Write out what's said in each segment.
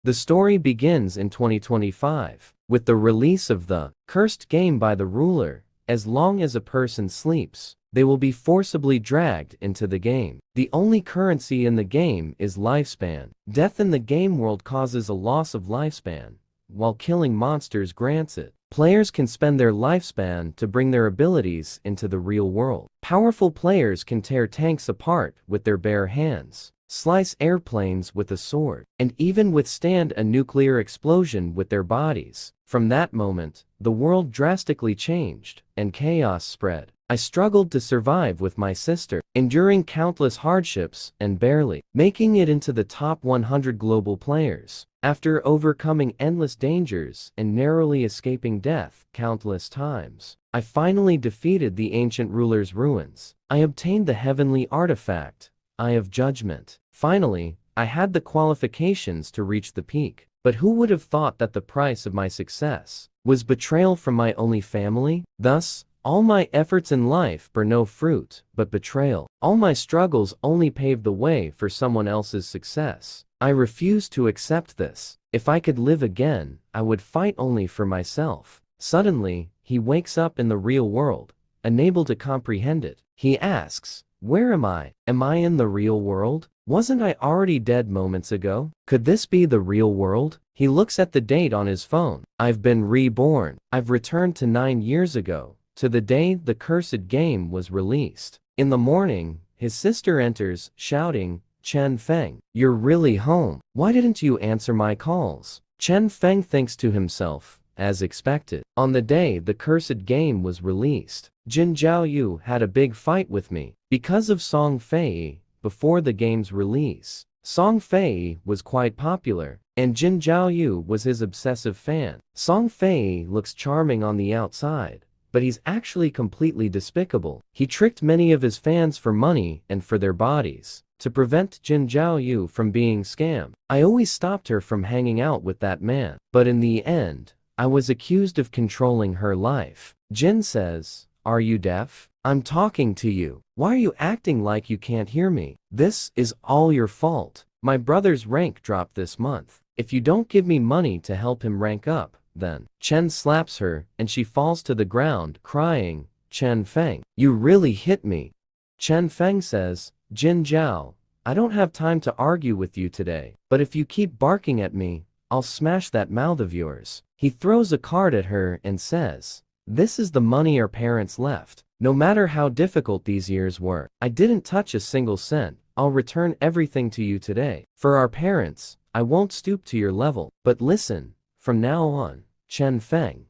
The story begins in 2025, with the release of the cursed game by the ruler. As long as a person sleeps, they will be forcibly dragged into the game. The only currency in the game is lifespan. Death in the game world causes a loss of lifespan, while killing monsters grants it. Players can spend their lifespan to bring their abilities into the real world. Powerful players can tear tanks apart with their bare hands, slice airplanes with a sword, and even withstand a nuclear explosion with their bodies. From that moment, the world drastically changed, and chaos spread. I struggled to survive with my sister, enduring countless hardships and barely making it into the top 100 global players. After overcoming endless dangers and narrowly escaping death countless times, I finally defeated the ancient ruler's ruins. I obtained the heavenly artifact, Eye of Judgment. Finally, I had the qualifications to reach the peak. But who would have thought that the price of my success was betrayal from my only family? Thus, all my efforts in life bore no fruit, but betrayal. All my struggles only paved the way for someone else's success. I refuse to accept this. If I could live again, I would fight only for myself. Suddenly, he wakes up in the real world, unable to comprehend it. He asks, "Where am I? Am I in the real world? Wasn't I already dead moments ago? Could this be the real world?" He looks at the date on his phone. I've been reborn. I've returned to 9 years ago, to the day the cursed game was released. In the morning, his sister enters, shouting, "Chen Feng, you're really home. Why didn't you answer my calls?" Chen Feng thinks to himself, as expected. On the day the cursed game was released, Jin Jiaoyu had a big fight with me. Because of Song Fei, before the game's release, Song Fei was quite popular, and Jin Jiaoyu was his obsessive fan. Song Fei looks charming on the outside, but he's actually completely despicable. He tricked many of his fans for money and for their bodies, to prevent Jin Jiaoyu from being scammed. I always stopped her from hanging out with that man, but in the end, I was accused of controlling her life. Jin says, "Are you deaf? I'm talking to you. Why are you acting like you can't hear me? This is all your fault. My brother's rank dropped this month. If you don't give me money to help him rank up, then." Chen slaps her, and she falls to the ground, crying, "Chen Feng, you really hit me." Chen Feng says, "Jin Jiao, I don't have time to argue with you today, but if you keep barking at me, I'll smash that mouth of yours." He throws a card at her and says, "This is the money our parents left. No matter how difficult these years were, I didn't touch a single cent. I'll return everything to you today. For our parents, I won't stoop to your level. But listen, from now on, Chen Feng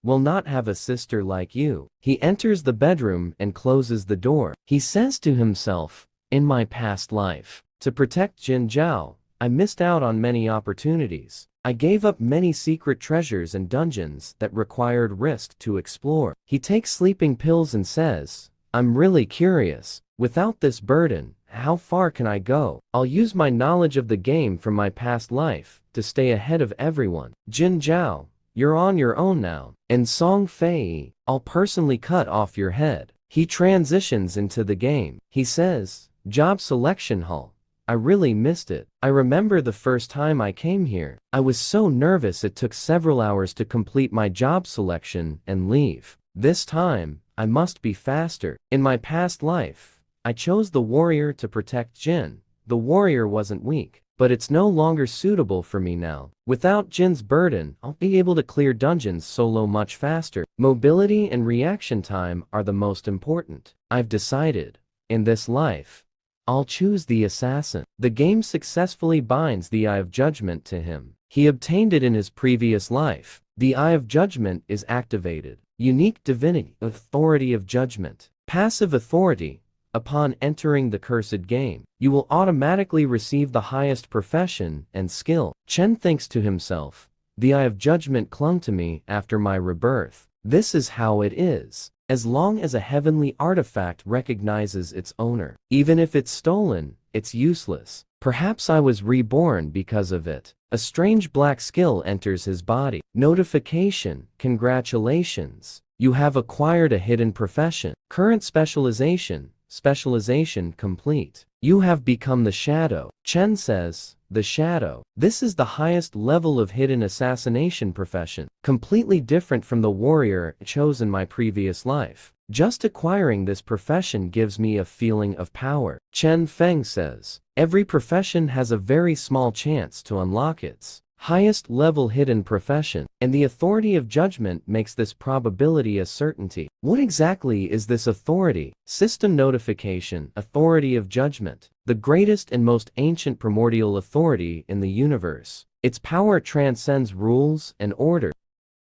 will not have a sister like you." He enters the bedroom and closes the door. He says to himself, "In my past life, to protect Jin Jiao, I missed out on many opportunities. I gave up many secret treasures and dungeons that required risk to explore." He takes sleeping pills and says, "I'm really curious. Without this burden, how far can I go? I'll use my knowledge of the game from my past life to stay ahead of everyone. Jin Jiao, you're on your own now. And Song Fei, I'll personally cut off your head." He transitions into the game. He says, "Job selection hall. I really missed it. I remember the first time I came here. I was so nervous it took several hours to complete my job selection and leave. This time, I must be faster. In my past life, I chose the warrior to protect Jin. The warrior wasn't weak, but it's no longer suitable for me now. Without Jin's burden, I'll be able to clear dungeons solo much faster. Mobility and reaction time are the most important. I've decided, in this life, I'll choose the assassin." The game successfully binds the Eye of Judgment to him. He obtained it in his previous life. The Eye of Judgment is activated. Unique divinity, authority of judgment. Passive authority. Upon entering the cursed game, you will automatically receive the highest profession and skill. Chen thinks to himself, "The Eye of Judgment clung to me after my rebirth. This is how it is. As long as a heavenly artifact recognizes its owner, even if it's stolen, it's useless. Perhaps I was reborn because of it." A strange black skill enters his body. Notification: "Congratulations. You have acquired a hidden profession. Current specialization: specialization complete. You have become the shadow." Chen says, the shadow. This is the highest level of hidden assassination profession, completely different from the warrior chosen my previous life. Just acquiring this profession gives me a feeling of power. Chen Feng says, every profession has a very small chance to unlock its highest level hidden profession, and the authority of judgment makes this probability a certainty. What exactly is this authority? System notification, authority of judgment, the greatest and most ancient primordial authority in the universe. Its power transcends rules and order.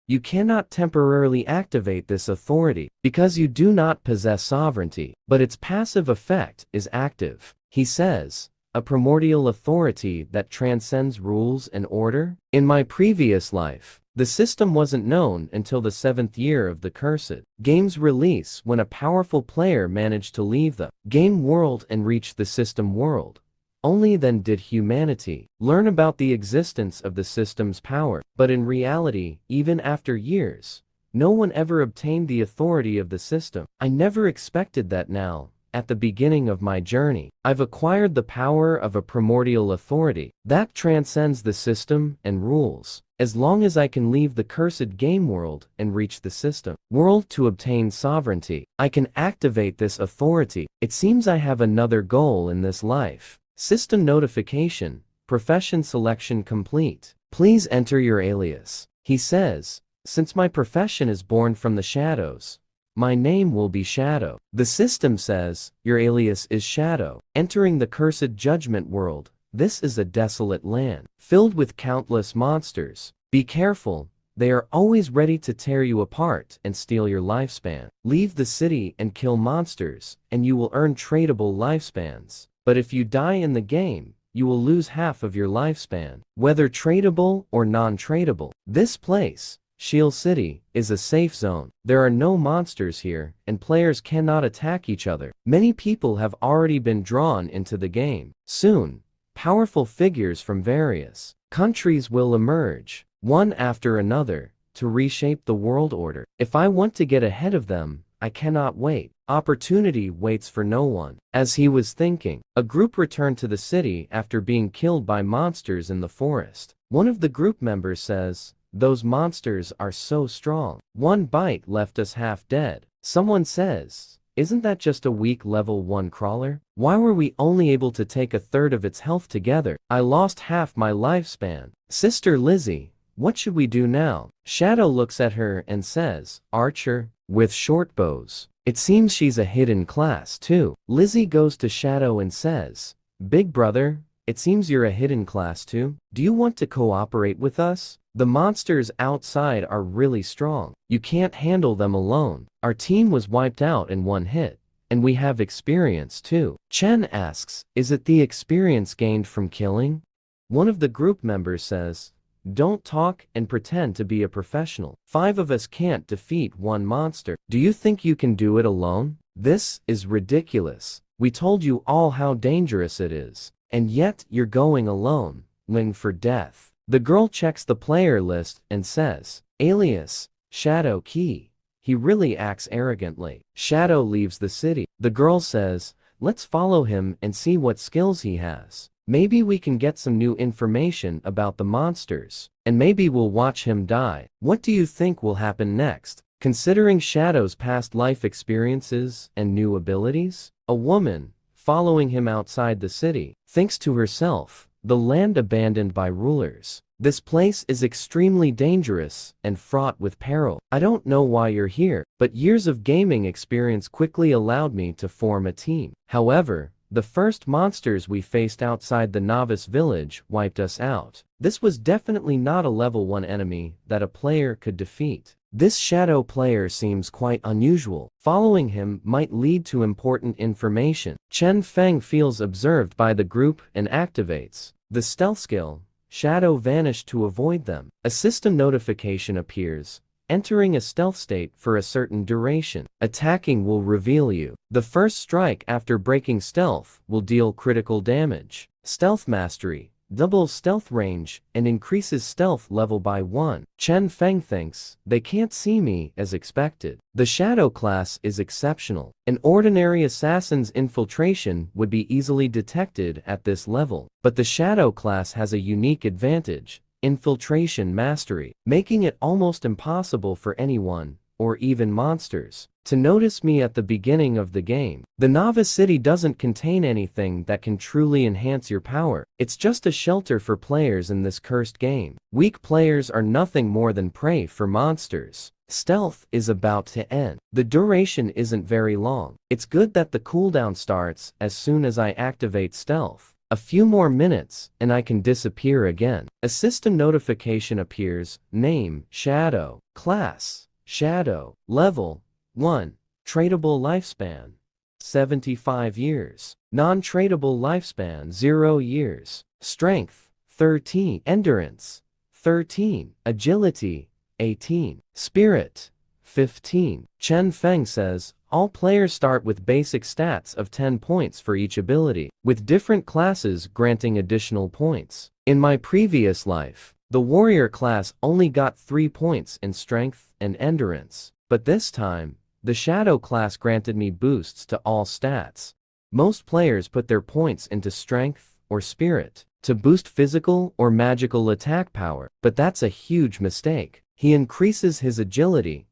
You cannot temporarily activate this authority because you do not possess sovereignty, but its passive effect is active. He says, a primordial authority that transcends rules and order? In my previous life, the system wasn't known until the 7th year of the Cursed Game's release, when a powerful player managed to leave the game world and reach the system world. Only then did humanity learn about the existence of the system's power. But in reality, even after years, no one ever obtained the authority of the system. I never expected that now. At the beginning of my journey, I've acquired the power of a primordial authority that transcends the system and rules. As long as I can leave the cursed game world and reach the system world to obtain sovereignty, I can activate this authority. It seems I have another goal in this life. System notification, profession selection complete. Please enter your alias. He says, since my profession is born from the shadows, my name will be Shadow. The system says, your alias is Shadow. Entering the cursed judgment world, this is a desolate land, filled with countless monsters. Be careful, they are always ready to tear you apart and steal your lifespan. Leave the city and kill monsters, and you will earn tradable lifespans. But if you die in the game, you will lose half of your lifespan, whether tradable or non-tradable. This place, Shield City, is a safe zone. There are no monsters here, and players cannot attack each other. Many people have already been drawn into the game. Soon, powerful figures from various countries will emerge, one after another, to reshape the world order. If I want to get ahead of them, I cannot wait. Opportunity waits for no one. As he was thinking, a group returned to the city after being killed by monsters in the forest. One of the group members says, those monsters are so strong. One bite left us half dead. Someone says, isn't that just a weak level 1 crawler? Why were we only able to take a third of its health together? I lost half my lifespan. Sister Lizzie, what should we do now? Shadow looks at her and says, archer, with short bows. It seems she's a hidden class too. Lizzie goes to Shadow and says, big brother, it seems you're a hidden class too. Do you want to cooperate with us? The monsters outside are really strong. You can't handle them alone. Our team was wiped out in one hit, and we have experience too. Chen asks, is it the experience gained from killing? One of the group members says, don't talk and pretend to be a professional. 5 of us can't defeat one monster. Do you think you can do it alone? This is ridiculous. We told you all how dangerous it is, and yet you're going alone, wing for death. The girl checks the player list and says, alias, Shadow Key. He really acts arrogantly. Shadow leaves the city. The girl says, let's follow him and see what skills he has. Maybe we can get some new information about the monsters, and maybe we'll watch him die. What do you think will happen next? Considering Shadow's past life experiences and new abilities, a woman, following him outside the city, thinks to herself, the land abandoned by rulers. This place is extremely dangerous and fraught with peril. I don't know why you're here, but years of gaming experience quickly allowed me to form a team. However, the first monsters we faced outside the novice village wiped us out. This was definitely not a level 1 enemy that a player could defeat. This shadow player seems quite unusual. Following him might lead to important information. Chen Feng feels observed by the group and activates the stealth skill. Shadow vanished to avoid them. A system notification appears. Entering a stealth state for a certain duration. Attacking will reveal you. The first strike after breaking stealth will deal critical damage. Stealth mastery. doubles stealth range, and increases stealth level by 1. Chen Feng thinks, they can't see me as expected. The Shadow class is exceptional. An ordinary assassin's infiltration would be easily detected at this level, but the Shadow class has a unique advantage: infiltration mastery, making it almost impossible for anyone, or even monsters, to notice me at the beginning of the game. The Novice City doesn't contain anything that can truly enhance your power. It's just a shelter for players in this cursed game. Weak players are nothing more than prey for monsters. Stealth is about to end. The duration isn't very long. It's good that the cooldown starts as soon as I activate stealth. A few more minutes, and I can disappear again. A system notification appears: name, Shadow, class, Shadow, level 1, tradable lifespan 75 years, non-tradable lifespan 0 years, strength 13, endurance 13, agility 18, spirit 15. Chen Feng says, all players start with basic stats of 10 points for each ability, with different classes granting additional points. In my previous life, the warrior class only got 3 points in strength and endurance, but this time, the Shadow class granted me boosts to all stats. Most players put their points into strength or spirit to boost physical or magical attack power, but that's a huge mistake. He increases his agility,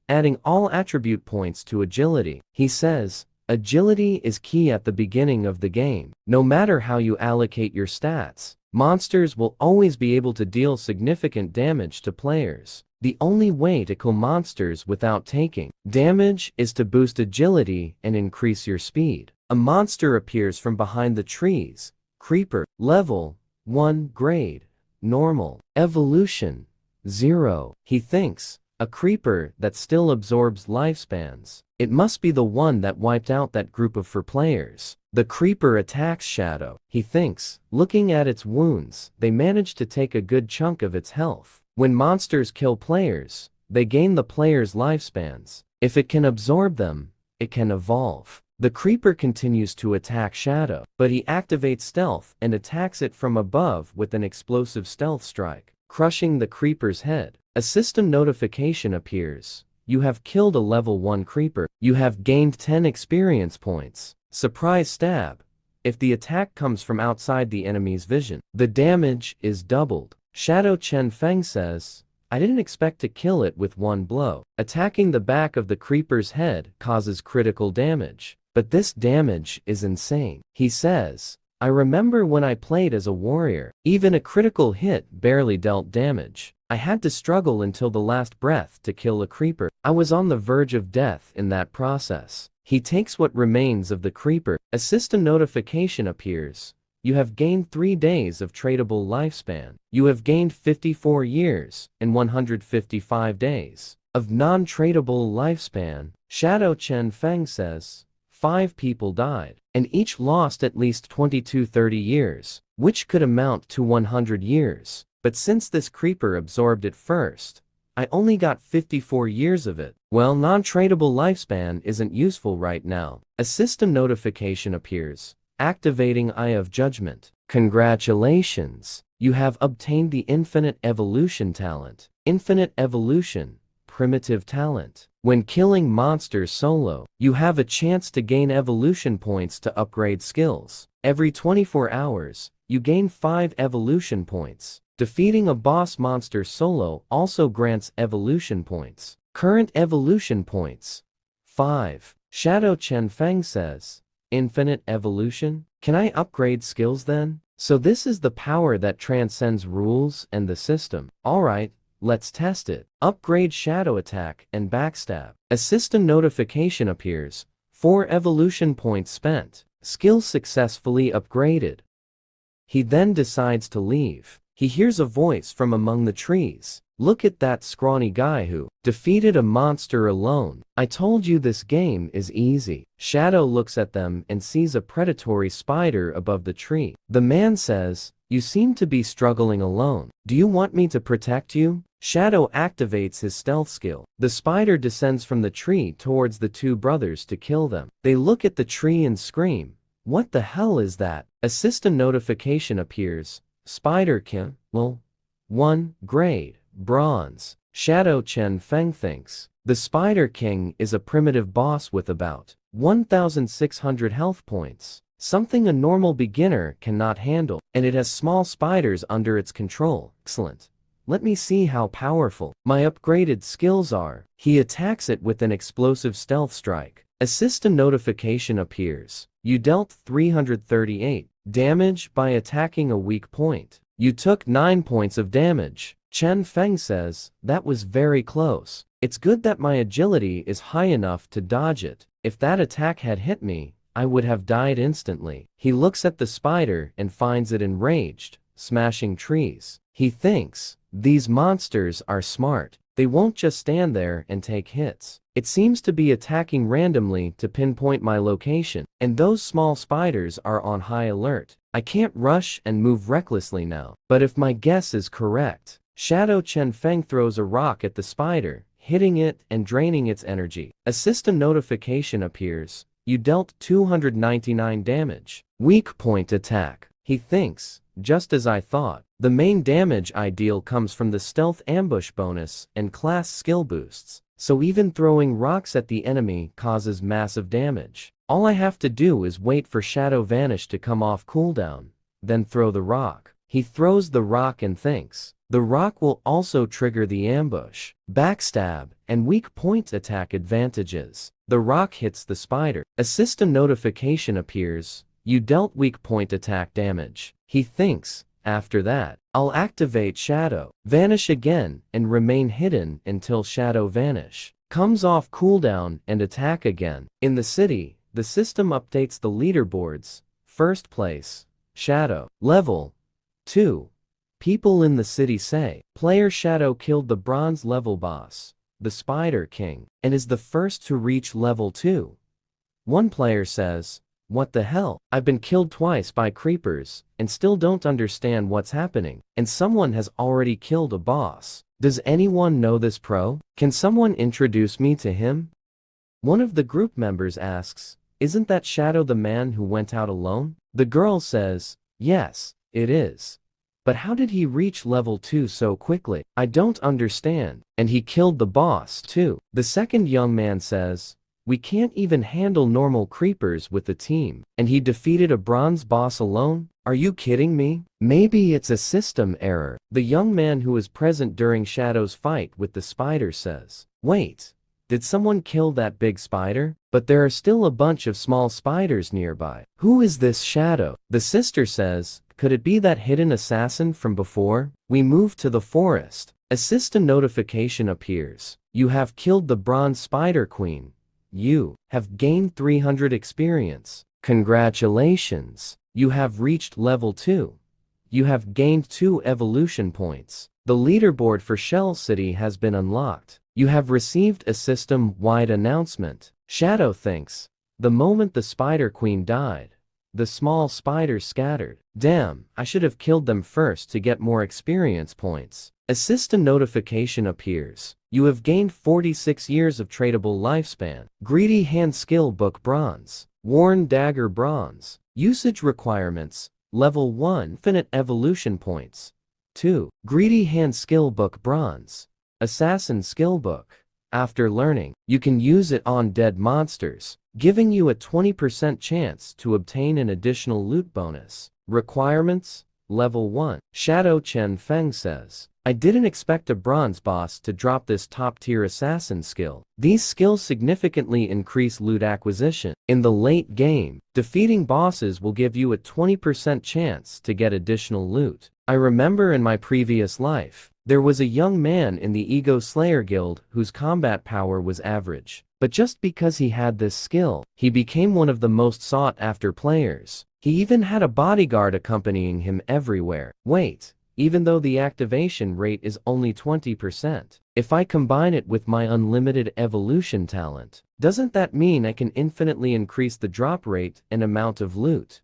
adding all attribute points to agility. He says, agility is key at the beginning of the game. No matter how you allocate your stats, monsters will always be able to deal significant damage to players. The only way to kill monsters without taking damage is to boost agility and increase your speed. A monster appears from behind the trees. Creeper, level 1, grade, normal, evolution 0. He thinks, a creeper that still absorbs lifespans. It must be the one that wiped out that group of 4 players. The creeper attacks Shadow. He thinks, looking at its wounds, they managed to take a good chunk of its health. When monsters kill players, they gain the player's lifespans. If it can absorb them, it can evolve. The creeper continues to attack Shadow, but he activates stealth and attacks it from above with an explosive stealth strike, crushing the creeper's head. A system notification appears. You have killed a level 1 creeper. You have gained 10 experience points. Surprise stab. If the attack comes from outside the enemy's vision, the damage is doubled. Shadow Chen Feng says, I didn't expect to kill it with 1 blow. Attacking the back of the creeper's head causes critical damage, but this damage is insane. He says, I remember when I played as a warrior, even a critical hit barely dealt damage. I had to struggle until the last breath to kill a creeper. I was on the verge of death in that process. He takes what remains of the creeper. A system notification appears. You have gained 3 days of tradable lifespan. You have gained 54 years and 155 days of non-tradable lifespan. Shadow Chen Feng says, 5 people died, and each lost at least 30 years, which could amount to 100 years. But since this creeper absorbed it first, I only got 54 years of it. Well, non-tradable lifespan isn't useful right now. A system notification appears. Activating Eye of Judgment. Congratulations! You have obtained the Infinite Evolution talent. Infinite Evolution, primitive talent. When killing monsters solo, you have a chance to gain evolution points to upgrade skills. Every 24 hours, you gain 5 evolution points. Defeating a boss monster solo also grants evolution points. Current evolution points 5. Shadow Chen Feng says, Infinite evolution? Can I upgrade skills then? So this is the power that transcends rules and the system. Alright, let's test it. Upgrade Shadow Attack and Backstab. A system notification appears. 4 evolution points spent. Skill successfully upgraded. He then decides to leave. He hears a voice from among the trees. Look at that scrawny guy who defeated a monster alone. I told you this game is easy. Shadow looks at them and sees a predatory spider above the tree. The man says, you seem to be struggling alone. Do you want me to protect you? Shadow activates his stealth skill. The spider descends from the tree towards the 2 brothers to kill them. They look at the tree and scream, what the hell is that? A system notification appears. Spider King, well, 1 grade, bronze. Shadow Chen Feng thinks. The Spider King is a primitive boss with about 1,600 health points. Something a normal beginner cannot handle, and it has small spiders under its control. Excellent. Let me see how powerful my upgraded skills are. He attacks it with an explosive stealth strike. A system notification appears. You dealt 338 damage by attacking a weak point. You took 9 points of damage. Chen Feng says, that was very close. It's good that my agility is high enough to dodge it. If that attack had hit me, I would have died instantly. He looks at the spider and finds it enraged, smashing trees. He thinks, these monsters are smart. They won't just stand there and take hits. It seems to be attacking randomly to pinpoint my location, and those small spiders are on high alert. I can't rush and move recklessly now. But if my guess is correct, Shadow Chen Feng throws a rock at the spider, hitting it and draining its energy. A system notification appears. You dealt 299 damage. Weak point attack. He thinks, just as I thought. The main damage I deal comes from the stealth ambush bonus and class skill boosts, so even throwing rocks at the enemy causes massive damage. All I have to do is wait for Shadow Vanish to come off cooldown, then throw the rock. He throws the rock and thinks, the rock will also trigger the ambush. Backstab and weak point attack advantages. The rock hits the spider. A system notification appears. You dealt weak point attack damage. He thinks, after that, I'll activate Shadow Vanish again and remain hidden until Shadow Vanish comes off cooldown and attack again. In the city, the system updates the leaderboards. First place, Shadow. Level 2. People in the city say, player Shadow killed the bronze level boss, the Spider King, and is the first to reach level 2. One player says, what the hell? I've been killed twice by creepers, and still don't understand what's happening, and someone has already killed a boss. Does anyone know this pro? Can someone introduce me to him? One of the group members asks, isn't that Shadow the man who went out alone? The girl says, yes, it is. But how did he reach level 2 so quickly? I don't understand. And he killed the boss too. The second young man says, we can't even handle normal creepers with the team. And he defeated a bronze boss alone? Are you kidding me? Maybe it's a system error. The young man who was present during Shadow's fight with the spider says, wait, did someone kill that big spider? But there are still a bunch of small spiders nearby. Who is this Shadow? The sister says, could it be that hidden assassin from before? We move to the forest. A system notification appears. You have killed the bronze spider queen. You have gained 300 experience. Congratulations. You have reached level 2. You have gained 2 evolution points. The leaderboard for Shell City has been unlocked. You have received a system-wide announcement. Shadow thinks, the moment the Spider Queen died, the small spiders scattered. Damn, I should have killed them first to get more experience points. A system notification appears. You have gained 46 years of tradable lifespan. Greedy Hand Skill Book Bronze. Worn Dagger Bronze. Usage requirements. Level 1 Infinite Evolution Points. 2. Greedy Hand Skill Book Bronze. Assassin Skill Book. After learning, you can use it on dead monsters, giving you a 20% chance to obtain an additional loot bonus. Requirements? Level 1. Shadow Chen Feng says, I didn't expect a bronze boss to drop this top-tier assassin skill. These skills significantly increase loot acquisition. In the late game, defeating bosses will give you a 20% chance to get additional loot. I remember in my previous life, there was a young man in the Ego Slayer Guild whose combat power was average. But just because he had this skill, he became one of the most sought-after players. He even had a bodyguard accompanying him everywhere. Wait, even though the activation rate is only 20%, if I combine it with my unlimited evolution talent, doesn't that mean I can infinitely increase the drop rate and amount of loot?